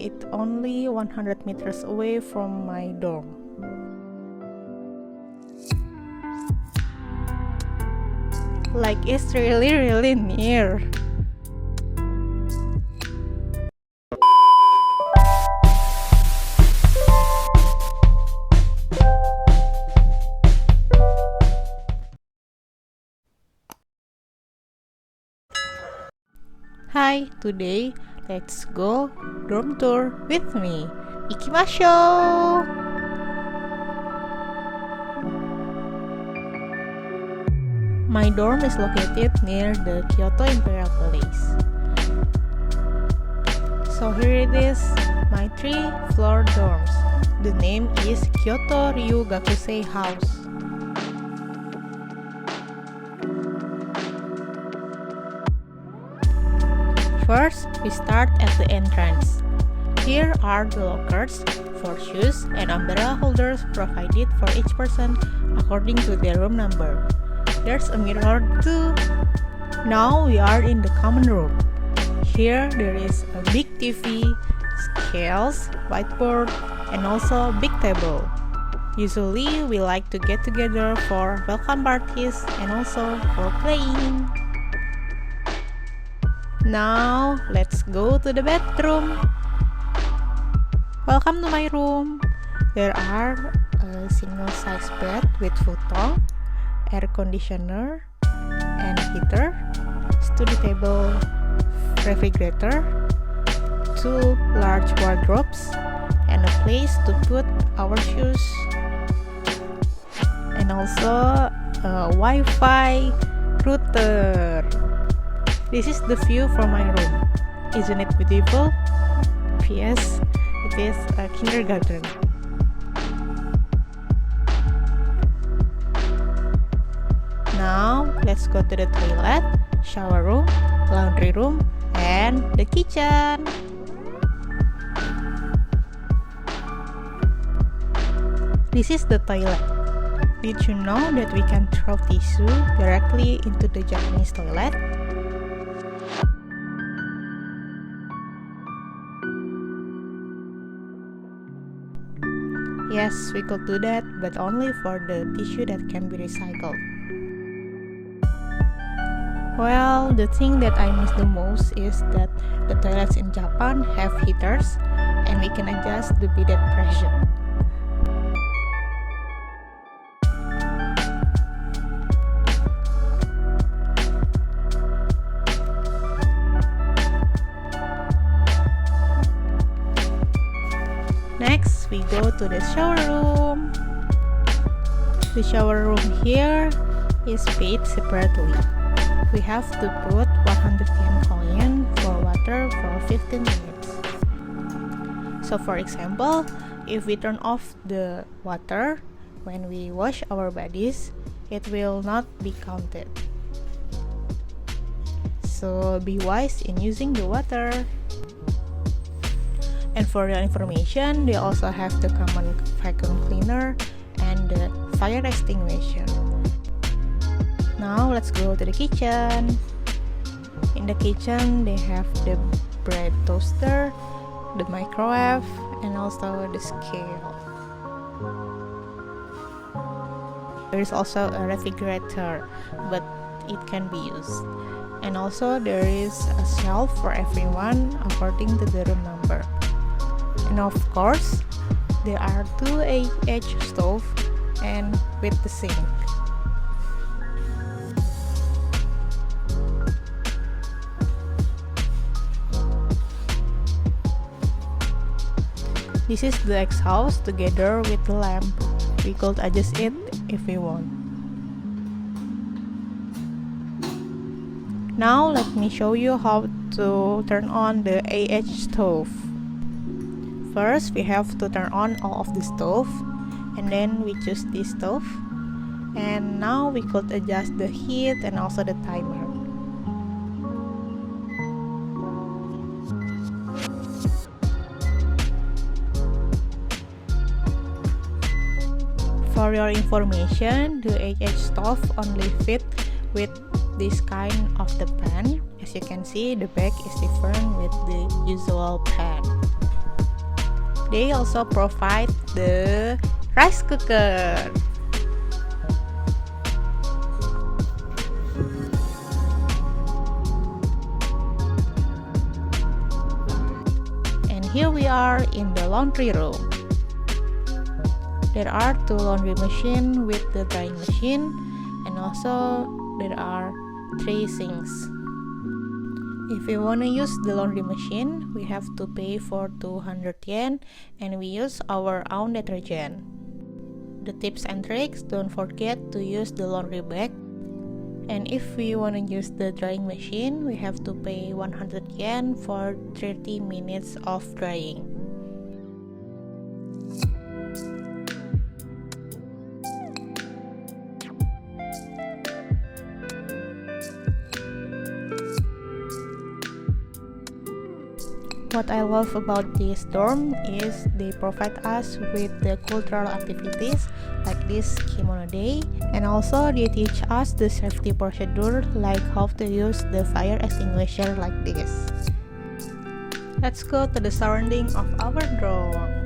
it's only 100 meters away from my dorm. Like it's really near. Hi, today let's go dorm tour with me. Ikimashou! My dorm is located near the Kyoto Imperial Palace. So here it is, my 3-floor dorms. The name is Kyoto Ryugakusei house. First, we start at the entrance. Here are the lockers for shoes and umbrella holders provided for each person according to their room number. There's a mirror too. Now we are in the common room. Here there is a big TV, scales, whiteboard, and also big table. Usually we like to get together for welcome parties and also for playing. Now let's go to the bedroom. Welcome to my room. There are a single size bed with futon, air conditioner and heater, study table, refrigerator, 2 large wardrobes, and a place to put our shoes, and also a Wi-Fi router. This is the view from my room. Isn't it beautiful? Yes, it is a kindergarten. Now, let's go to the toilet, shower room, laundry room, and the kitchen. This is the toilet. Did you know that we can throw tissue directly into the Japanese toilet? Yes, we could do that, but only for the tissue that can be recycled. Well, the thing that I miss the most is that the toilets in Japan have heaters and we can adjust the bidet pressure. Next, we go to the shower room. The shower room here is paid separately. We have to put 100 yen coin for water for 15 minutes. So for example, if we turn off the water when we wash our bodies, it will not be counted. So be wise in using the water. And for your information, they also have the common vacuum cleaner and the fire extinguisher. Now let's go to the kitchen. In the kitchen, they have the bread toaster, the microwave, and also the scale. There is also a refrigerator, but it can be used. And also there is a shelf for everyone according to the room number. And of course, there are 2 AH stove and with the sink. This is the exhaust together with the lamp. We could adjust it if we want. Now let me show you how to turn on the AH stove. First, we have to turn on all of the stove, and then we choose this stove. And now we could adjust the heat and also the timer. For your information, the AH stove only fit with this kind of the pan. As you can see, the back is different with the usual pan. They also provide the rice cooker. And here we are in the laundry room. There are 2 laundry machines with the drying machine, and also there are 3 sinks. If we want to use the laundry machine, we have to pay for 200 yen, and we use our own detergent. The tips and tricks: don't forget to use the laundry bag. And if we want to use the drying machine, we have to pay 100 yen for 30 minutes of drying. What I love about this dorm is they provide us with the cultural activities like this kimono day, and also they teach us the safety procedure like how to use the fire extinguisher like this. Let's go to the surrounding of our dorm.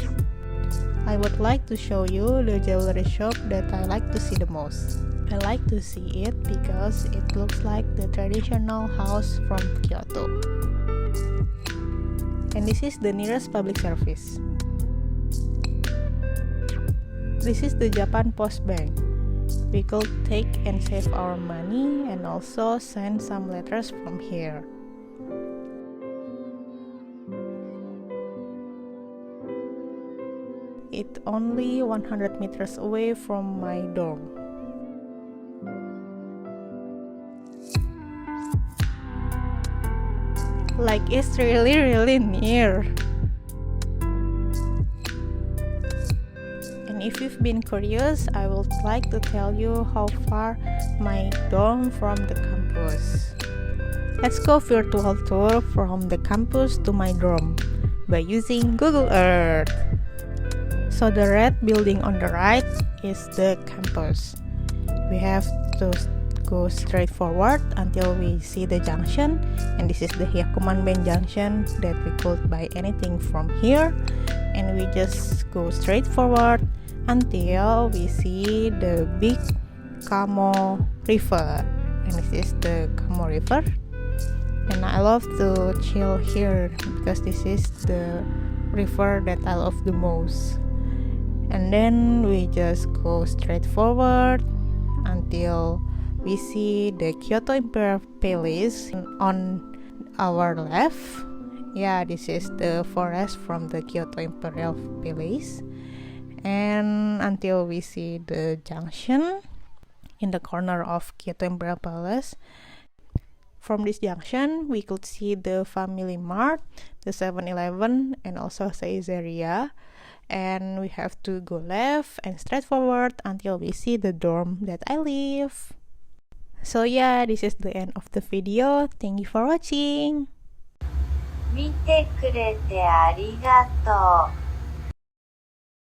I would like to show you the jewelry shop that I like to see the most. I like to see it because it looks like the traditional house from Kyoto. And this is the nearest public service. This is the Japan Post Bank. We could take and save our money and also send some letters from here. It's only 100 meters away from my dorm. Like it's really near. And if you've been curious, I would like to tell you how far my dorm from the campus. Let's go virtual tour from the campus to my dorm by using Google Earth. So the red building on the right is the campus. We have to go straight forward until we see the junction, and this is the Hyakumanben junction that we could buy anything from here, and we just go straight forward until we see the big Kamo river, and this is the Kamo river. And I love to chill here because this is the river that I love the most. And then we just go straight forward until we see the Kyoto Imperial Palace on our left. Yeah, this is the forest from the Kyoto Imperial Palace. And until we see the junction in the corner of Kyoto Imperial Palace. From this junction, we could see the Family Mart, the 7-Eleven, and also Seizeria. And we have to go left and straight forward until we see the dorm that I live. So yeah, this is the end of the video. Thank you for watching. 見てくれてありがとう。